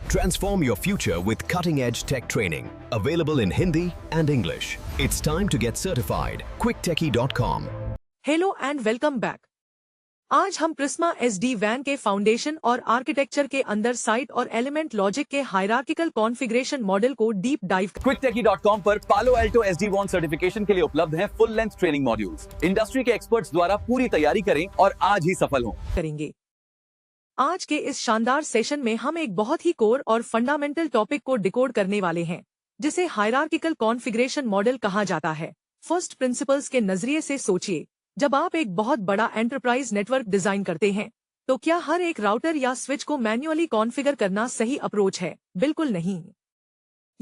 Transform your future with cutting-edge tech training. Available in Hindi and English. It's time to get certified. quicktechie.com. Hello and welcome back. आज हम Prisma SD WAN के foundation और architecture के अंदर site और element logic के hierarchical configuration model को deep dive quicktechie.com पर पालो अल्टो SD-WAN सर्टिफिकेशन के लिए उपलब्ध हैं full length training modules. Industry के एक्सपर्ट्स द्वारा पूरी तैयारी करें और आज ही सफल हों। करेंगे। आज के इस शानदार सेशन में हम एक बहुत ही कोर और फंडामेंटल टॉपिक को डिकोड करने वाले हैं, जिसे हायरार्किकल कॉन्फ़िगरेशन मॉडल कहा जाता है। फर्स्ट प्रिंसिपल्स के नजरिए से सोचिए, जब आप एक बहुत बड़ा एंटरप्राइज नेटवर्क डिजाइन करते हैं, तो क्या हर एक राउटर या स्विच को मैन्युअली कॉन्फ़िगर करना सही अप्रोच है? बिल्कुल नहीं।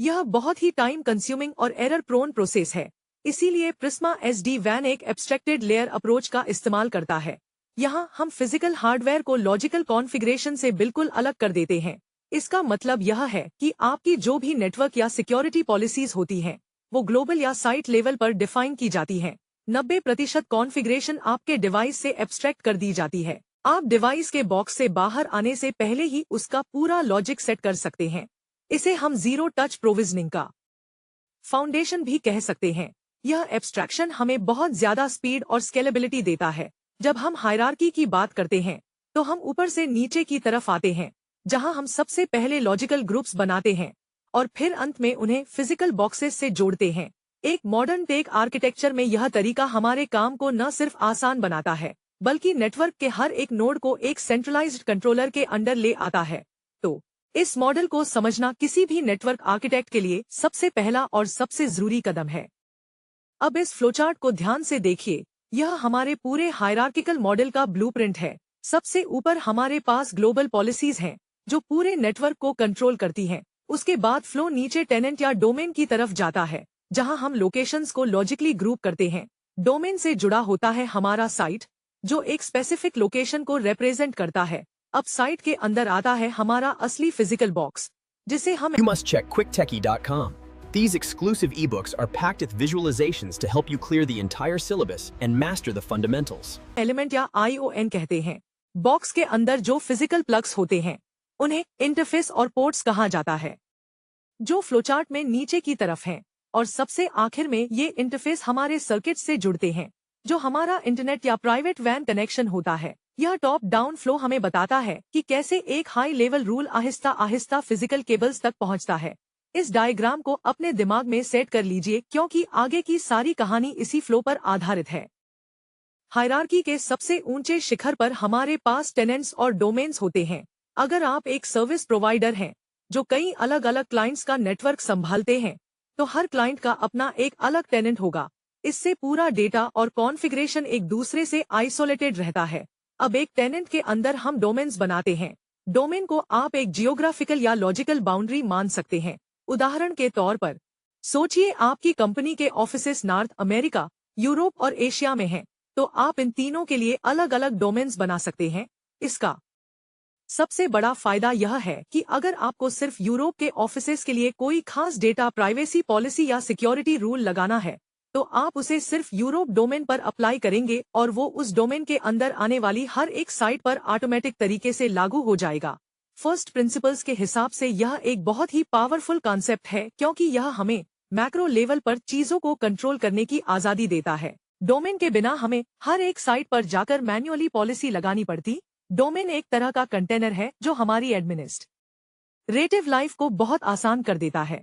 यह बहुत ही टाइम कंज्यूमिंग और एरर प्रोन प्रोसेस है। इसीलिए प्रिज्मा SD WAN एक एब्स्ट्रैक्टेड लेयर अप्रोच का इस्तेमाल करता है। यहाँ हम फिजिकल हार्डवेयर को लॉजिकल कॉन्फ़िगरेशन से बिल्कुल अलग कर देते हैं। इसका मतलब यह है कि आपकी जो भी नेटवर्क या सिक्योरिटी पॉलिसीज होती हैं, वो ग्लोबल या साइट लेवल पर डिफाइन की जाती हैं। 90% कॉन्फ़िगरेशन आपके डिवाइस से एब्स्ट्रैक्ट कर दी जाती है। आप डिवाइस के बॉक्स से बाहर आने से पहले ही उसका पूरा लॉजिक सेट कर सकते हैं। इसे हम जीरो टच प्रोविजनिंग का फाउंडेशन भी कह सकते हैं। यह एब्स्ट्रैक्शन हमें बहुत ज्यादा स्पीड और स्केलेबिलिटी देता है। जब हम हायरार्की की बात करते हैं, तो हम ऊपर से नीचे की तरफ आते हैं, जहां हम सबसे पहले लॉजिकल ग्रुप्स बनाते हैं और फिर अंत में उन्हें फिजिकल बॉक्सेस से जोड़ते हैं। एक मॉडर्न टेक आर्किटेक्चर में यह तरीका हमारे काम को न सिर्फ आसान बनाता है, बल्कि नेटवर्क के हर एक नोड को एक सेंट्रलाइज्ड कंट्रोलर के अंडर ले आता है। तो इस मॉडल को समझना किसी भी नेटवर्क आर्किटेक्ट के लिए सबसे पहला और सबसे जरूरी कदम है। अब इस फ्लोचार्ट को ध्यान से देखिए। यह हमारे पूरे हायरार्किकल मॉडल का ब्लूप्रिंट है। सबसे ऊपर हमारे पास ग्लोबल पॉलिसीज हैं, जो पूरे नेटवर्क को कंट्रोल करती हैं। उसके बाद फ्लो नीचे टेनेंट या डोमेन की तरफ जाता है, जहां हम लोकेशंस को लॉजिकली ग्रुप करते हैं। डोमेन से जुड़ा होता है हमारा साइट, जो एक स्पेसिफिक लोकेशन को रिप्रेजेंट करता है। अब साइट के अंदर आता है हमारा असली फिजिकल बॉक्स, जिसे हम You must check quicktechie.com. These exclusive ebooks are packed with visualizations to help you clear the entire syllabus and master the fundamentals. Element या ION कहते हैं। बॉक्स के अंदर जो फिजिकल प्लग्स होते हैं, उन्हें इंटरफेस और पोर्ट्स कहा जाता है, जो फ्लोचार्ट में नीचे की तरफ हैं। और सबसे आखिर में ये इंटरफेस हमारे सर्किट से जुड़ते हैं, जो हमारा इंटरनेट या प्राइवेट वैन कनेक्शन होता है। यह टॉप डाउन फ्लो हमें बताता है कि कैसे एक high level rule Aahista Aahista physical cables तक पहुंचता है। इस डायग्राम को अपने दिमाग में सेट कर लीजिए, क्योंकि आगे की सारी कहानी इसी फ्लो पर आधारित है। हायरार्की के सबसे ऊंचे शिखर पर हमारे पास टेनेंट्स और डोमेन्स होते हैं। अगर आप एक सर्विस प्रोवाइडर हैं, जो कई अलग अलग क्लाइंट्स का नेटवर्क संभालते हैं, तो हर क्लाइंट का अपना एक अलग टेनेंट होगा। इससे पूरा डेटा और कॉन्फ़िगरेशन एक दूसरे से आइसोलेटेड रहता है। अब एक टेनेंट के अंदर हम डोमेन्स बनाते हैं। डोमेन को आप एक जियोग्राफिकल या लॉजिकल बाउंड्री मान सकते हैं। उदाहरण के तौर पर सोचिए, आपकी कंपनी के ऑफिसेस नॉर्थ अमेरिका, यूरोप और एशिया में हैं, तो आप इन तीनों के लिए अलग अलग डोमेन्स बना सकते हैं। इसका सबसे बड़ा फायदा यह है कि अगर आपको सिर्फ यूरोप के ऑफिसेस के लिए कोई खास डेटा प्राइवेसी पॉलिसी या सिक्योरिटी रूल लगाना है, तो आप उसे सिर्फ यूरोप डोमेन पर अप्लाई करेंगे और वो उस डोमेन के अंदर आने वाली हर एक साइट पर ऑटोमेटिक तरीके से लागू हो जाएगा। फर्स्ट प्रिंसिपल्स के हिसाब से यह एक बहुत ही पावरफुल कॉन्सेप्ट है, क्योंकि यह हमें मैक्रो लेवल पर चीजों को कंट्रोल करने की आजादी देता है। डोमेन के बिना हमें हर एक साइट पर जाकर मैन्युअली पॉलिसी लगानी पड़ती। डोमेन एक तरह का कंटेनर है, जो हमारी एडमिनिस्ट्रेटिव लाइफ को बहुत आसान कर देता है।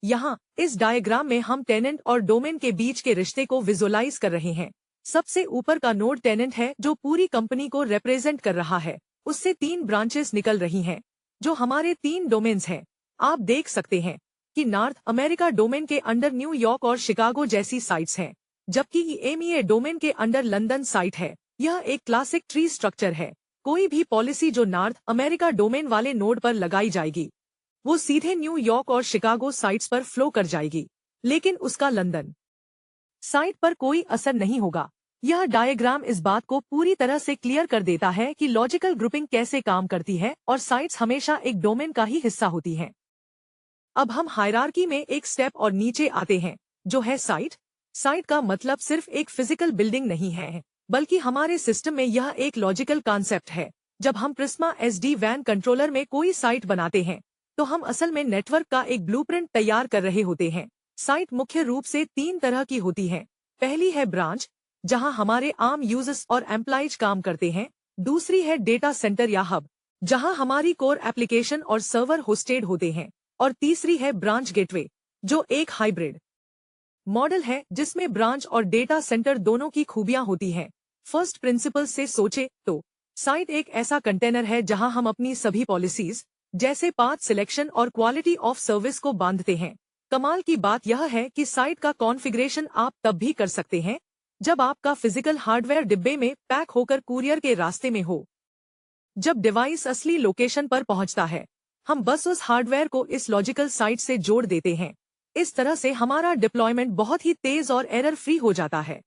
यहाँ इस डायग्राम में हम टेनेंट और डोमेन के बीच के रिश्ते को विजुअलाइज कर रहे हैं। सबसे ऊपर का नोड टेनेंट है, जो पूरी कंपनी को रिप्रेजेंट कर रहा है। उससे 3 ब्रांचेस निकल रही हैं, जो हमारे 3 डोमेन्स हैं। आप देख सकते हैं कि नॉर्थ अमेरिका डोमेन के अंडर न्यूयॉर्क और शिकागो जैसी साइट्स हैं, जबकि EMEA डोमेन के अंडर लंदन साइट है। यह एक क्लासिक ट्री स्ट्रक्चर है। कोई भी पॉलिसी जो नॉर्थ अमेरिका डोमेन वाले नोड पर लगाई जाएगी, वो सीधे न्यूयॉर्क और शिकागो साइट्स पर फ्लो कर जाएगी, लेकिन उसका लंदन साइट पर कोई असर नहीं होगा। यह डायग्राम इस बात को पूरी तरह से क्लियर कर देता है कि लॉजिकल ग्रुपिंग कैसे काम करती है और साइट्स हमेशा एक डोमेन का ही हिस्सा होती हैं। अब हम हायरार्की में एक स्टेप और नीचे आते हैं, जो है साइट। साइट का मतलब सिर्फ एक फिजिकल बिल्डिंग नहीं है, बल्कि हमारे सिस्टम में यह एक लॉजिकल कॉन्सेप्ट है। जब हम प्रिज्मा SD WAN कंट्रोलर में कोई साइट बनाते हैं तो हम असल में नेटवर्क का एक ब्लूप्रिंट तैयार कर रहे होते हैं। साइट मुख्य रूप से 3 तरह की होती है। पहली है ब्रांच, जहां हमारे आम यूजर्स और एम्प्लॉइज काम करते हैं। दूसरी है डेटा सेंटर या हब, जहां हमारी कोर एप्लीकेशन और सर्वर होस्टेड होते हैं। और तीसरी है ब्रांच गेटवे, जो एक हाइब्रिड मॉडल है जिसमें ब्रांच और डेटा सेंटर दोनों की खूबियां होती हैं। फर्स्ट प्रिंसिपल से सोचे तो साइट एक ऐसा कंटेनर है जहां हम अपनी सभी पॉलिसीज जैसे पाथ सिलेक्शन और क्वालिटी ऑफ सर्विस को बांधते हैं। कमाल की बात यह है कि साइट का कॉन्फ़िगरेशन आप तब भी कर सकते हैं जब आपका फिजिकल हार्डवेयर डिब्बे में पैक होकर कुरियर के रास्ते में हो। जब डिवाइस असली लोकेशन पर पहुंचता है, हम बस उस हार्डवेयर को इस लॉजिकल साइट से जोड़ देते हैं। इस तरह से हमारा डिप्लॉयमेंट बहुत ही तेज और एरर फ्री हो जाता है।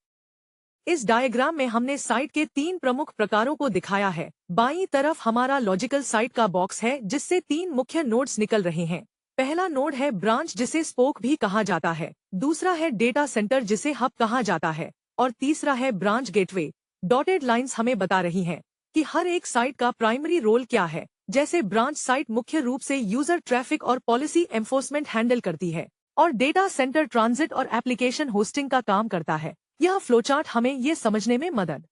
इस डायग्राम में हमने साइट के 3 प्रमुख प्रकारों को दिखाया है। बाईं तरफ हमारा लॉजिकल साइट का बॉक्स है जिससे 3 मुख्य नोड्स निकल रहे हैं। पहला नोड है ब्रांच, जिसे स्पोक भी कहा जाता है। दूसरा है डेटा सेंटर, जिसे हब कहा जाता है। और तीसरा है ब्रांच गेटवे। डॉटेड लाइंस हमें बता रही हैं कि हर एक साइट का प्राइमरी रोल क्या है। जैसे ब्रांच साइट मुख्य रूप से यूजर ट्रैफिक और पॉलिसी एनफोर्समेंट हैंडल करती है और डेटा सेंटर ट्रांजिट और एप्लीकेशन होस्टिंग का काम करता है। यह फ्लोचार्ट हमें ये समझने में मदद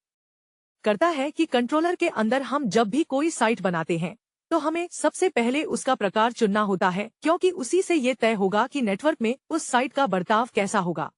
करता है कि कंट्रोलर के अंदर हम जब भी कोई साइट बनाते हैं तो हमें सबसे पहले उसका प्रकार चुनना होता है, क्योंकि उसी से ये तय होगा कि नेटवर्क में उस साइट का बर्ताव कैसा होगा।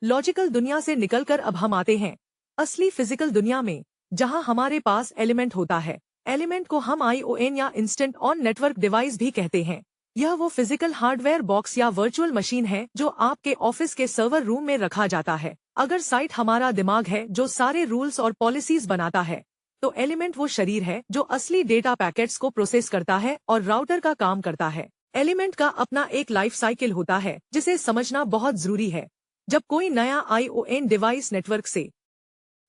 लॉजिकल दुनिया से निकलकर अब हम आते हैं असली फिजिकल दुनिया में, जहां हमारे पास एलिमेंट होता है। एलिमेंट को हम ION या इंस्टेंट ऑन नेटवर्क डिवाइस भी कहते हैं। यह वो फिजिकल हार्डवेयर बॉक्स या वर्चुअल मशीन है जो आपके ऑफिस के सर्वर रूम में रखा जाता है। अगर साइट हमारा दिमाग है जो सारे रूल्स और पॉलिसीज बनाता है, तो एलिमेंट वो शरीर है जो असली डेटा पैकेट्स को प्रोसेस करता है और राउटर का काम करता है। एलिमेंट का अपना एक लाइफ साइकिल होता है जिसे समझना बहुत जरूरी है। जब कोई नया ION डिवाइस नेटवर्क से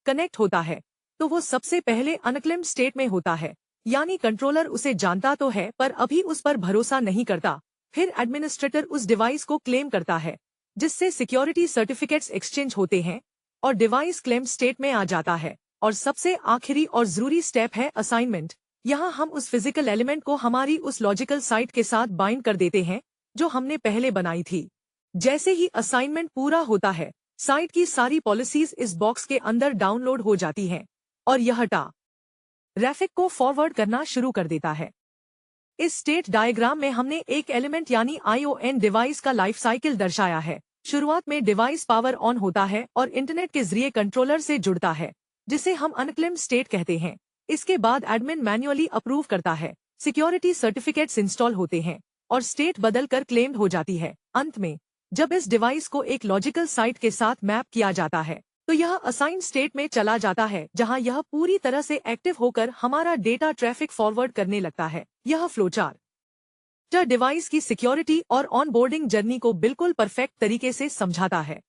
कनेक्ट होता है तो वो सबसे पहले अनक्लेम्ड स्टेट में होता है, यानी कंट्रोलर उसे जानता तो है पर अभी उस पर भरोसा नहीं करता। फिर एडमिनिस्ट्रेटर उस डिवाइस को क्लेम करता है, जिससे सिक्योरिटी सर्टिफिकेट्स एक्सचेंज होते हैं और डिवाइस क्लेम स्टेट में आ जाता है। और सबसे आखिरी और जरूरी स्टेप है असाइनमेंट। यहाँ हम उस फिजिकल एलिमेंट को हमारी उस लॉजिकल साइट के साथ बाइंड कर देते हैं जो हमने पहले बनाई थी। जैसे ही असाइनमेंट पूरा होता है, साइट की सारी पॉलिसीज इस बॉक्स के अंदर डाउनलोड हो जाती हैं और यह ट्रैफिक को फॉरवर्ड करना शुरू कर देता है। इस स्टेट डायग्राम में हमने एक एलिमेंट यानी ION डिवाइस का लाइफ साइकिल दर्शाया है। शुरुआत में डिवाइस पावर ऑन होता है और इंटरनेट के जरिए कंट्रोलर से जुड़ता है, जिसे हम अनक्लेम्ड स्टेट कहते हैं। इसके बाद एडमिन मैन्युअली अप्रूव करता है, सिक्योरिटी सर्टिफिकेट्स इंस्टॉल होते हैं और स्टेट बदलकर क्लेम्ड हो जाती है। अंत में जब इस डिवाइस को एक लॉजिकल साइट के साथ मैप किया जाता है तो यह असाइन स्टेट में चला जाता है, जहां यह पूरी तरह से एक्टिव होकर हमारा डेटा ट्रैफिक फॉरवर्ड करने लगता है। यह फ्लोचार्ट डिवाइस की सिक्योरिटी और ऑनबोर्डिंग जर्नी को बिल्कुल परफेक्ट तरीके से समझाता है।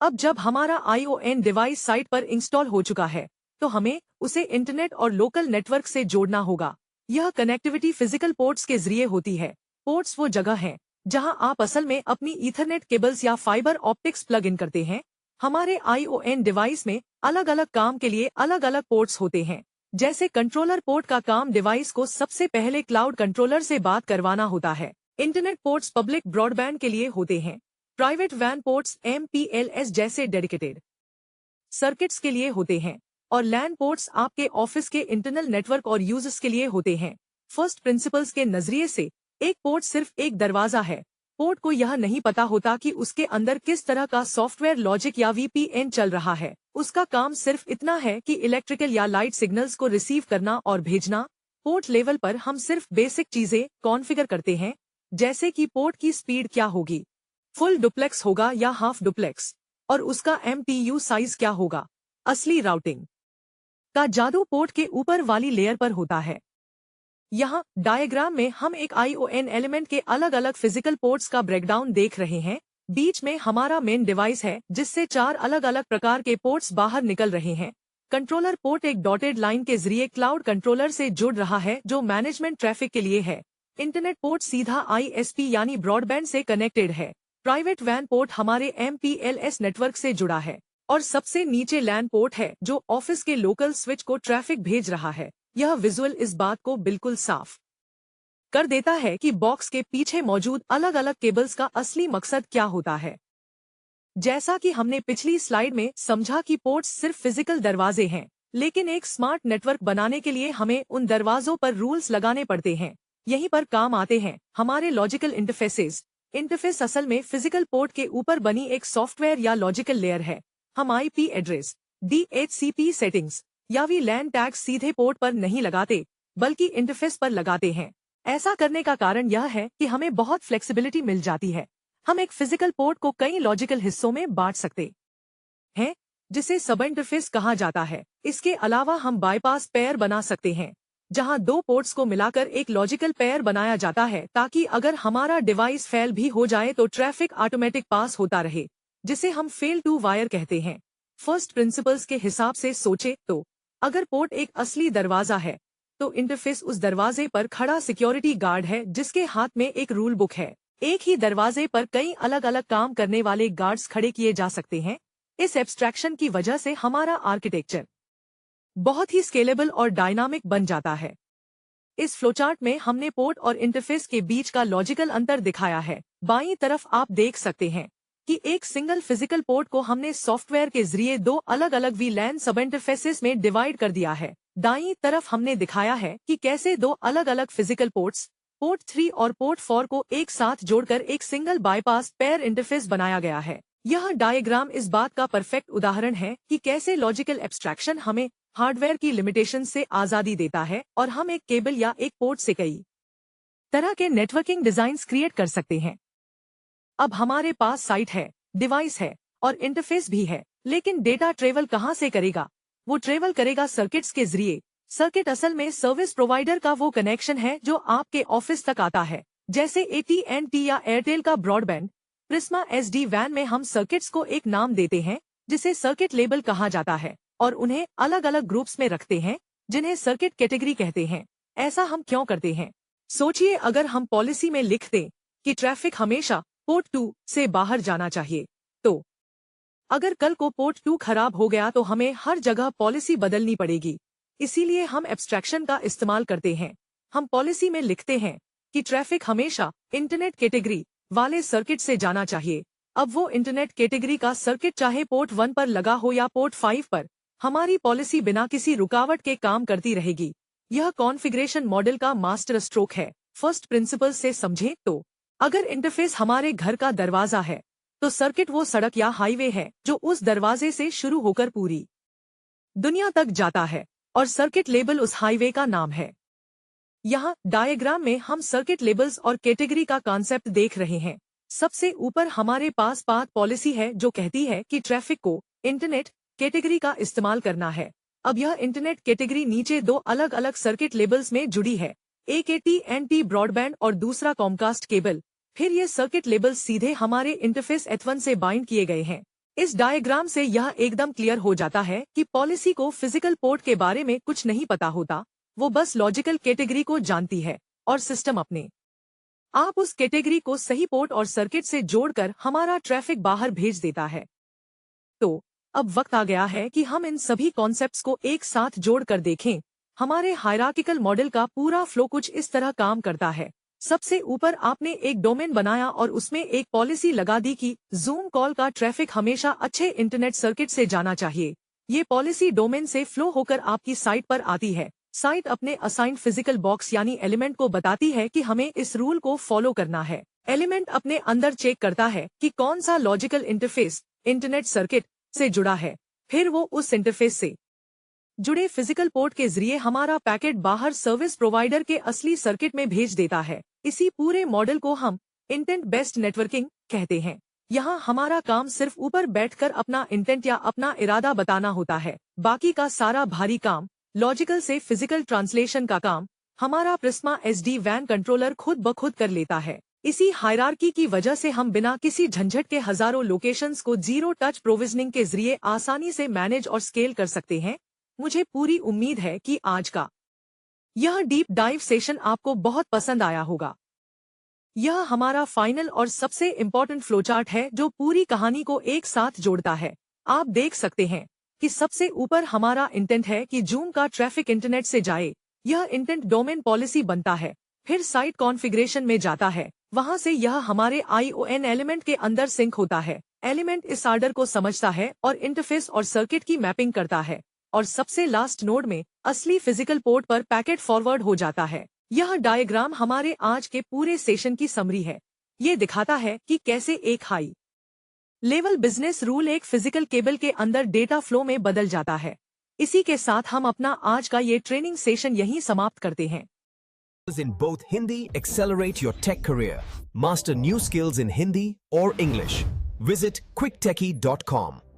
अब जब हमारा ION डिवाइस साइट पर इंस्टॉल हो चुका है तो हमें उसे इंटरनेट और लोकल नेटवर्क से जोड़ना होगा। यह कनेक्टिविटी फिजिकल पोर्ट्स के जरिए होती है। पोर्ट्स वो जगह है जहां आप असल में अपनी ईथरनेट केबल्स या फाइबर ऑप्टिक्स प्लग इन करते हैं। हमारे ION डिवाइस में अलग अलग काम के लिए अलग अलग पोर्ट्स होते हैं। जैसे कंट्रोलर पोर्ट का काम डिवाइस को सबसे पहले क्लाउड कंट्रोलर से बात करवाना होता है। इंटरनेट पोर्ट्स पब्लिक ब्रॉडबैंड के लिए होते हैं। प्राइवेट वैन पोर्ट्स MPLS जैसे डेडिकेटेड सर्किट्स के लिए होते हैं। और लैन पोर्ट्स आपके ऑफिस के इंटरनल नेटवर्क और यूजर्स के लिए होते हैं। फर्स्ट प्रिंसिपल्स के नजरिए से एक पोर्ट सिर्फ एक दरवाजा है। पोर्ट को यह नहीं पता होता कि उसके अंदर किस तरह का सॉफ्टवेयर लॉजिक या VPN चल रहा है। उसका काम सिर्फ इतना है कि इलेक्ट्रिकल या लाइट सिग्नल्स को रिसीव करना और भेजना। पोर्ट लेवल पर हम सिर्फ बेसिक चीजें कॉन्फ़िगर करते हैं, जैसे कि पोर्ट की स्पीड क्या होगी, फुल डुप्लेक्स होगा या हाफ डुप्लेक्स, और उसका MTU साइज क्या होगा। असली राउटिंग का जादू पोर्ट के ऊपर वाली लेयर पर होता है। यहाँ डायग्राम में हम एक ION एलिमेंट के अलग अलग फिजिकल पोर्ट्स का ब्रेकडाउन देख रहे हैं। बीच में हमारा मेन डिवाइस है जिससे 4 अलग अलग प्रकार के पोर्ट्स बाहर निकल रहे हैं। कंट्रोलर पोर्ट एक डॉटेड लाइन के जरिए क्लाउड कंट्रोलर से जुड़ रहा है जो मैनेजमेंट ट्रैफिक के लिए है। इंटरनेट पोर्ट सीधा ISP यानी ब्रॉडबैंड से कनेक्टेड है। प्राइवेट वैन पोर्ट हमारे MPLS नेटवर्क से जुड़ा है। और सबसे नीचे लैन पोर्ट है जो ऑफिस के लोकल स्विच को ट्रैफिक भेज रहा है। यह विजुअल इस बात को बिल्कुल साफ कर देता है कि बॉक्स के पीछे मौजूद अलग अलग केबल्स का असली मकसद क्या होता है। जैसा कि हमने पिछली स्लाइड में समझा कि पोर्ट्स सिर्फ फिजिकल दरवाजे हैं, लेकिन एक स्मार्ट नेटवर्क बनाने के लिए हमें उन दरवाजों पर रूल्स लगाने पड़ते हैं। यहीं पर काम आते हैं हमारे लॉजिकल इंटरफेसेस। इंटरफेस असल में फिजिकल पोर्ट के ऊपर बनी एक सॉफ्टवेयर या लॉजिकल लेयर है। हम आईपी एड्रेस, DHCP सेटिंग्स या VLAN टैग सीधे पोर्ट पर नहीं लगाते, बल्कि इंटरफेस पर लगाते हैं। ऐसा करने का कारण यह है कि हमें बहुत फ्लेक्सिबिलिटी मिल जाती है। हम एक फिजिकल पोर्ट को कई लॉजिकल हिस्सों में बांट सकते हैं, जिसे सब इंटरफेस कहा जाता है। इसके अलावा हम बाईपास पेयर बना सकते हैं, जहां दो पोर्ट्स को मिलाकर एक लॉजिकल पेयर बनाया जाता है, ताकि अगर हमारा डिवाइस फेल भी हो जाए तो ट्रैफिक ऑटोमेटिक पास होता रहे, जिसे हम फेल टू वायर कहते हैं। फर्स्ट प्रिंसिपल्स के हिसाब से सोचे तो अगर पोर्ट एक असली दरवाजा है, तो इंटरफेस उस दरवाजे पर खड़ा सिक्योरिटी गार्ड है जिसके हाथ में एक रूल बुक है। एक ही दरवाजे पर कई अलग अलग काम करने वाले गार्ड्स खड़े किए जा सकते हैं। इस एब्स्ट्रैक्शन की वजह से हमारा आर्किटेक्चर बहुत ही स्केलेबल और डायनामिक बन जाता है। इस फ्लोचार्ट में हमने पोर्ट और इंटरफेस के बीच का लॉजिकल अंतर दिखाया है। बाईं तरफ आप देख सकते हैं कि एक सिंगल फिजिकल पोर्ट को हमने सॉफ्टवेयर के जरिए दो अलग अलग VLAN सब इंटरफेसेस में डिवाइड कर दिया है। दाईं तरफ हमने दिखाया है कि कैसे दो अलग अलग फिजिकल पोर्ट्स, पोर्ट 3 और पोर्ट 4 को एक साथ जोड़कर एक सिंगल बाईपास पेयर इंटरफेस बनाया गया है। यह डायग्राम इस बात का परफेक्ट उदाहरण है कि कैसे लॉजिकल एब्स्ट्रैक्शन हमें हार्डवेयर की लिमिटेशन से आजादी देता है और हम एक केबल या एक पोर्ट से कई तरह के नेटवर्किंग डिजाइन्स क्रिएट कर सकते हैं। अब हमारे पास साइट है, डिवाइस है और इंटरफेस भी है, लेकिन डेटा ट्रेवल कहाँ से करेगा? वो ट्रेवल करेगा सर्किट्स के जरिए। सर्किट असल में सर्विस प्रोवाइडर का वो कनेक्शन है जो आपके ऑफिस तक आता है, जैसे AT&T या एयरटेल का ब्रॉडबैंड। प्रिज्मा SD-WAN में हम सर्किट्स को एक नाम देते हैं जिसे सर्किट लेबल कहा जाता है और उन्हें अलग अलग ग्रुप्स में रखते हैं जिन्हें सर्किट कैटेगरी कहते हैं। ऐसा हम क्यों करते हैं? सोचिए, अगर हम पॉलिसी में लिख दें कि ट्रैफिक हमेशा पोर्ट 2 से बाहर जाना चाहिए, तो अगर कल को पोर्ट 2 खराब हो गया तो हमें हर जगह पॉलिसी बदलनी पड़ेगी। इसीलिए हम एब्स्ट्रैक्शन का इस्तेमाल करते हैं। हम पॉलिसी में लिखते हैं कि ट्रैफिक हमेशा इंटरनेट कैटेगरी वाले सर्किट से जाना चाहिए। अब वो इंटरनेट कैटेगरी का सर्किट चाहे पोर्ट 1 पर लगा हो या पोर्ट 5 पर, हमारी पॉलिसी बिना किसी रुकावट के काम करती रहेगी। यह कॉन्फ़िगरेशन मॉडल का मास्टर स्ट्रोक है। फर्स्ट प्रिंसिपल से समझें तो अगर इंटरफेस हमारे घर का दरवाजा है, तो सर्किट वो सड़क या हाईवे है जो उस दरवाजे से शुरू होकर पूरी दुनिया तक जाता है और सर्किट लेबल उस हाईवे का नाम है। यहाँ डायग्राम में हम सर्किट लेबल्स और कैटेगरी का कॉन्सेप्ट देख रहे हैं। सबसे ऊपर हमारे पास पाथ पॉलिसी है जो कहती है कि ट्रैफिक को इंटरनेट कैटेगरी का इस्तेमाल करना है। अब यह इंटरनेट कैटेगरी नीचे दो अलग अलग सर्किट लेबल्स में जुड़ी है, एक AT&T ब्रॉडबैंड और दूसरा कॉमकास्ट केबल। फिर ये सर्किट लेबल्स सीधे हमारे इंटरफेस H1 से बाइंड किए गए हैं। इस डायग्राम से यह एकदम क्लियर हो जाता है कि पॉलिसी को फिजिकल पोर्ट के बारे में कुछ नहीं पता होता, वो बस लॉजिकल कैटेगरी को जानती है और सिस्टम अपने आप उस कैटेगरी को सही पोर्ट और सर्किट से जोड़कर हमारा ट्रैफिक बाहर भेज देता है। तो अब वक्त आ गया है कि हम इन सभी कॉन्सेप्ट्स को एक साथ जोड़कर देखें। हमारे हायरार्किकल मॉडल का पूरा फ्लो कुछ इस तरह काम करता है। सबसे ऊपर आपने एक डोमेन बनाया और उसमें एक पॉलिसी लगा दी कि जूम कॉल का ट्रैफिक हमेशा अच्छे इंटरनेट सर्किट से जाना चाहिए। ये पॉलिसी डोमेन से फ्लो होकर आपकी साइट पर आती है। साइट अपने असाइंड फिजिकल बॉक्स यानी एलिमेंट को बताती है कि हमें इस रूल को फॉलो करना है। एलिमेंट अपने अंदर चेक करता है कि कौन सा लॉजिकल इंटरफेस इंटरनेट सर्किट से जुड़ा है। फिर वो उस इंटरफेस से जुड़े फिजिकल पोर्ट के जरिए हमारा पैकेट बाहर सर्विस प्रोवाइडर के असली सर्किट में भेज देता है। इसी पूरे मॉडल को हम इंटेंट बेस्ड नेटवर्किंग कहते हैं। यहाँ हमारा काम सिर्फ ऊपर बैठकर अपना इंटेंट या अपना इरादा बताना होता है। बाकी का सारा भारी काम, लॉजिकल से फिजिकल ट्रांसलेशन का काम, हमारा प्रिज्मा SD-WAN कंट्रोलर खुद ब खुद कर लेता है। इसी हायरार्की की वजह से हम बिना किसी झंझट के हजारों लोकेशंस को जीरो टच प्रोविजनिंग के जरिए आसानी से मैनेज और स्केल कर सकते हैं। मुझे पूरी उम्मीद है कि आज का यह डीप डाइव सेशन आपको बहुत पसंद आया होगा। यह हमारा फाइनल और सबसे इम्पोर्टेंट फ्लोचार्ट है जो पूरी कहानी को एक साथ जोड़ता है। आप देख सकते हैं कि सबसे ऊपर हमारा इंटेंट है कि जूम का ट्रैफिक इंटरनेट से जाए, यह इंटेंट डोमेन पॉलिसी बनता है, फिर साइट कॉन्फ़िगरेशन में जाता है, वहां से यह हमारे ION एलिमेंट के अंदर सिंक होता है। एलिमेंट इस आर्डर को समझता है और इंटरफेस और सर्किट की मैपिंग करता है, और सबसे लास्ट नोड में असली फिजिकल पोर्ट पर पैकेट फॉरवर्ड हो जाता है। यह डायग्राम हमारे आज के पूरे सेशन की समरी है। ये दिखाता है कि कैसे एक हाई लेवल बिजनेस रूल एक फिजिकल केबल के अंदर डेटा फ्लो में बदल जाता है। इसी के साथ हम अपना आज का ये ट्रेनिंग सेशन यहीं समाप्त करते हैं। In both Hindi, accelerate your tech career. Master new skills in Hindi or English. Visit quicktechie.com.